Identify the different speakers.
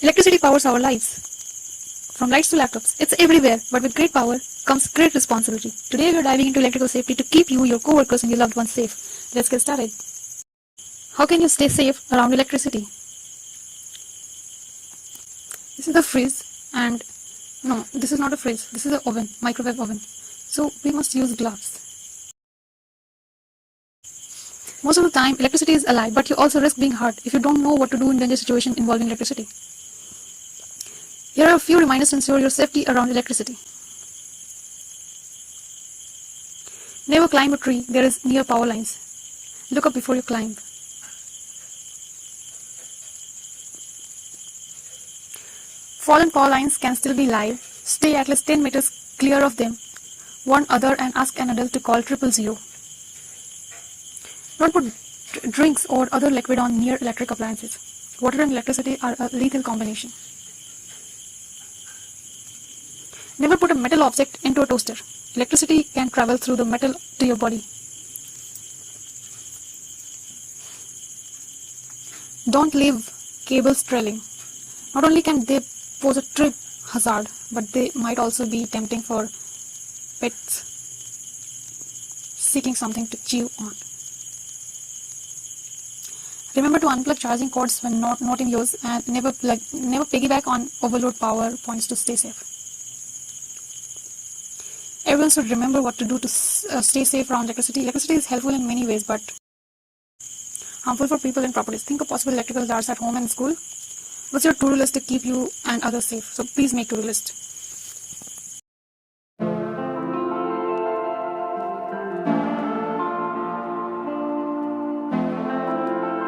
Speaker 1: Electricity powers our lives. From lights to laptops, it's everywhere, but with great power comes great responsibility. Today we are diving into electrical safety to keep you, your co-workers and your loved ones safe. Let's get started. How can you stay safe around electricity? This is the fridge, and no, this is not a fridge, this is an oven, microwave oven. So we must use gloves. Most of the time, electricity is alive, but you also risk being hurt if you don't know what to do in dangerous situations involving electricity. Here are a few reminders to ensure your safety around electricity. Never climb a tree there is near power lines. Look up before you climb. Fallen power lines can still be live. Stay at least 10 meters clear of them. Warn other and ask an adult to call 000. Don't put drinks or other liquid on near electric appliances. Water and electricity are a lethal combination. Never put a metal object into a toaster. Electricity can travel through the metal to your body. Don't leave cables trailing. Not only can they pose a trip hazard, but they might also be tempting for pets seeking something to chew on. Remember to unplug charging cords when not in use, and never piggyback on overload power points to stay safe. Everyone should remember what to do to stay safe around electricity. Electricity is helpful in many ways, but harmful for people and properties. Think of possible electrical hazards at home and school. What's your to-do list to keep you and others safe? So please make to-do list.